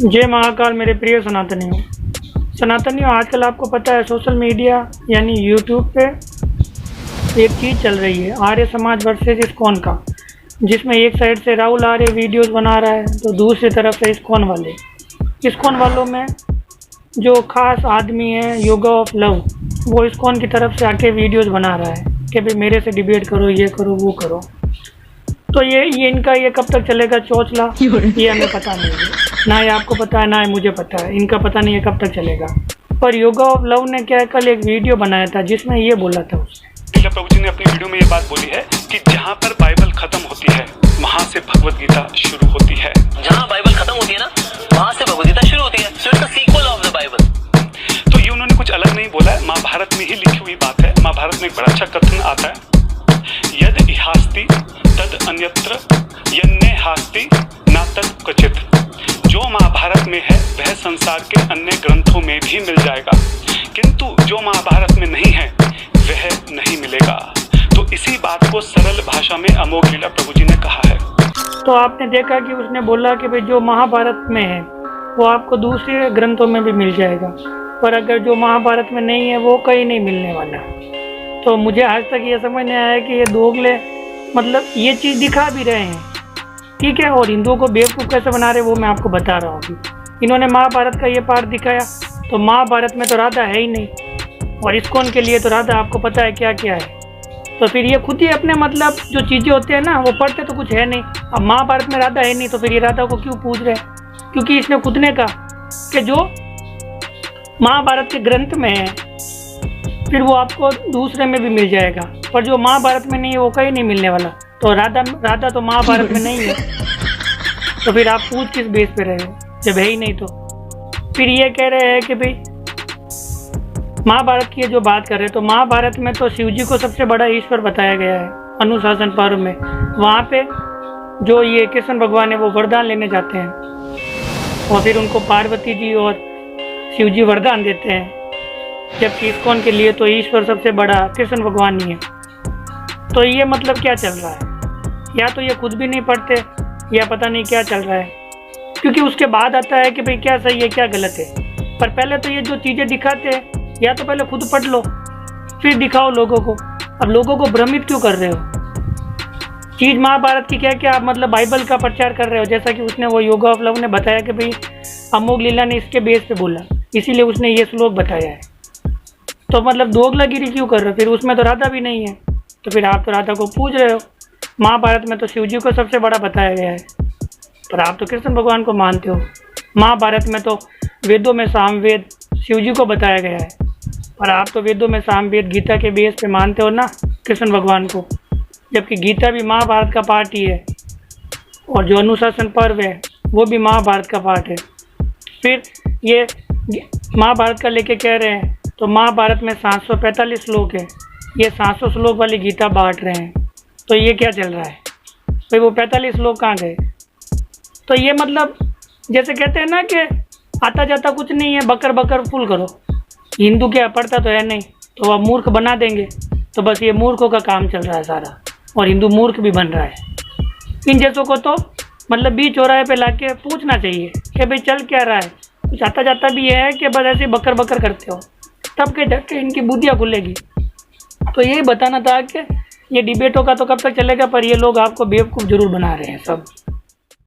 जय महाकाल मेरे प्रिय सनातनियों, आजकल आपको पता है सोशल मीडिया यानी यूट्यूब पे एक चीज़ चल रही है आर्य समाज वर्सेस इस्कॉन का, जिसमें एक साइड से राहुल आर्य वीडियोस बना रहा है तो दूसरी तरफ से इस्कॉन वालों में जो खास आदमी है योगा ऑफ लव, वो इस्कॉन की तरफ से आके वीडियोस बना रहा है कि भाई मेरे से डिबेट करो, ये करो, वो करो। तो ये इनका ये कब तक चलेगा चौचला, ये हमें पता नहीं है, ना ही आपको पता है ना ही मुझे पता है, इनका पता नहीं है कब तक चलेगा। पर योगा ऑफ लव ने क्या कल एक वीडियो बनाया था जिसमें ये बोला था उसने, प्रभु जी ने अपनी वीडियो में ये बात बोली है कि जहाँ पर बाइबल खत्म होती है वहाँ से भगवत गीता शुरू होती है। जहाँ बाइबल खत्म होती है ना वहाँ से भगवत गीता शुरू होती है। So it's the sequel of the Bible. तो ये उन्होंने कुछ अलग नहीं बोला है, महाभारत में ही लिखी हुई बात है। महाभारत में एक बड़ा अच्छा कथन आता है, यद इहास्ति तद अन्यत्र यन्ने हास्ति न तद क्वचित। जो महाभारत में है वह संसार के अन्य ग्रंथों में भी मिल जाएगा, किंतु जो महाभारत में नहीं है वह नहीं मिलेगा। तो इसी बात को सरल भाषा में अमोघ लीला प्रभु जी ने कहा है। तो आपने देखा कि उसने बोला कि भाई जो महाभारत में है वो आपको दूसरे ग्रंथों में भी मिल जाएगा, पर अगर जो महाभारत में नहीं है वो कहीं नहीं मिलने वाला। तो मुझे आज तक ये समझ नहीं आया कि ये दोगले मतलब ये चीज़ दिखा भी रहे हैं, ठीक है, और हिंदुओं को बेवकूफ़ कैसे बना रहे वो मैं आपको बता रहा हूँ। अभी इन्होंने महाभारत का ये पार्ट दिखाया तो महाभारत में तो राधा है ही नहीं, और इस्कॉन के लिए तो राधा आपको पता है क्या क्या है। तो फिर ये खुद ही अपने मतलब जो चीज़ें होते हैं ना वो पढ़ते तो कुछ है नहीं। अब महाभारत में राधा है नहीं तो फिर ये राधा को क्यों पूछ रहे हैं? क्योंकि इसने खुद ने कहा कि जो महाभारत के ग्रंथ में है फिर वो आपको दूसरे में भी मिल जाएगा, पर जो महाभारत में नहीं है वो कहीं नहीं मिलने वाला। तो राधा तो महाभारत में नहीं है, तो फिर आप पूछ किस बेस पे रहे हो जब है ही नहीं। तो फिर ये कह रहे हैं कि भाई महाभारत की जो बात कर रहे हैं तो महाभारत में तो शिव जी को सबसे बड़ा ईश्वर बताया गया है। अनुशासन पर्व में वहाँ पे जो ये कृष्ण भगवान है वो वरदान लेने जाते हैं और फिर उनको पार्वती जी और शिव जी वरदान देते हैं, जबकि इस्कॉन के लिए तो ईश्वर सबसे बड़ा कृष्ण भगवान ही है। तो ये मतलब क्या चल रहा है? या तो ये खुद भी नहीं पढ़ते या पता नहीं क्या चल रहा है, क्योंकि उसके बाद आता है कि भाई क्या सही है क्या गलत है। पर पहले तो ये जो चीज़ें दिखाते हैं या तो पहले खुद पढ़ लो फिर दिखाओ लोगों को। अब लोगों को भ्रमित क्यों कर रहे हो? चीज़ महाभारत की क्या क्या आप मतलब बाइबल का प्रचार कर रहे हो, जैसा कि उसने वो योगा ऑफ लव ने बताया कि भाई अमोघ लीला ने इसके बेस पे बोला इसीलिए उसने ये श्लोक बताया है। तो मतलब दोगलागिरी क्यों कर रहे हो? फिर उसमें तो राधा भी नहीं है, तो फिर आप तो राधा को पूज रहे हो। महाभारत में तो शिव जी को सबसे बड़ा बताया गया है, पर आप तो कृष्ण भगवान को मानते हो। महाभारत में तो वेदों में सामवेद शिव जी को बताया गया है, पर आप तो वेदों में सामवेद गीता के बेस पे मानते हो ना कृष्ण भगवान को, जबकि गीता भी महाभारत का पार्ट ही है और जो अनुशासन पर्व है वो भी महाभारत का पार्ट है। फिर ये महाभारत का लेके कह रहे हैं तो महाभारत में 745 श्लोक है, ये 700 श्लोक वाली गीता बांट रहे हैं। तो ये क्या चल रहा है भाई? वो 45 श्लोक कहाँ गए? तो ये मतलब जैसे कहते हैं ना कि आता जाता कुछ नहीं है, बकर बकर फुल करो। हिंदू क्या पढ़ता तो है नहीं, तो वह मूर्ख बना देंगे। तो बस ये मूर्खों का काम चल रहा है सारा, और हिंदू मूर्ख भी बन रहा है। इन जैसों को तो मतलब बीच चौराहे पे लाके पूछना चाहिए कि भाई चल क्या रहा है, कुछ आता जाता भी है कि बस ऐसे बकर बकर करते हो, तब के जाके इनकी बुद्धियाँ खुलेगी। तो यही बताना था कि ये डिबेटों का तो कब तक चलेगा, पर ये लोग आपको बेवकूफ़ जरूर बना रहे हैं सब।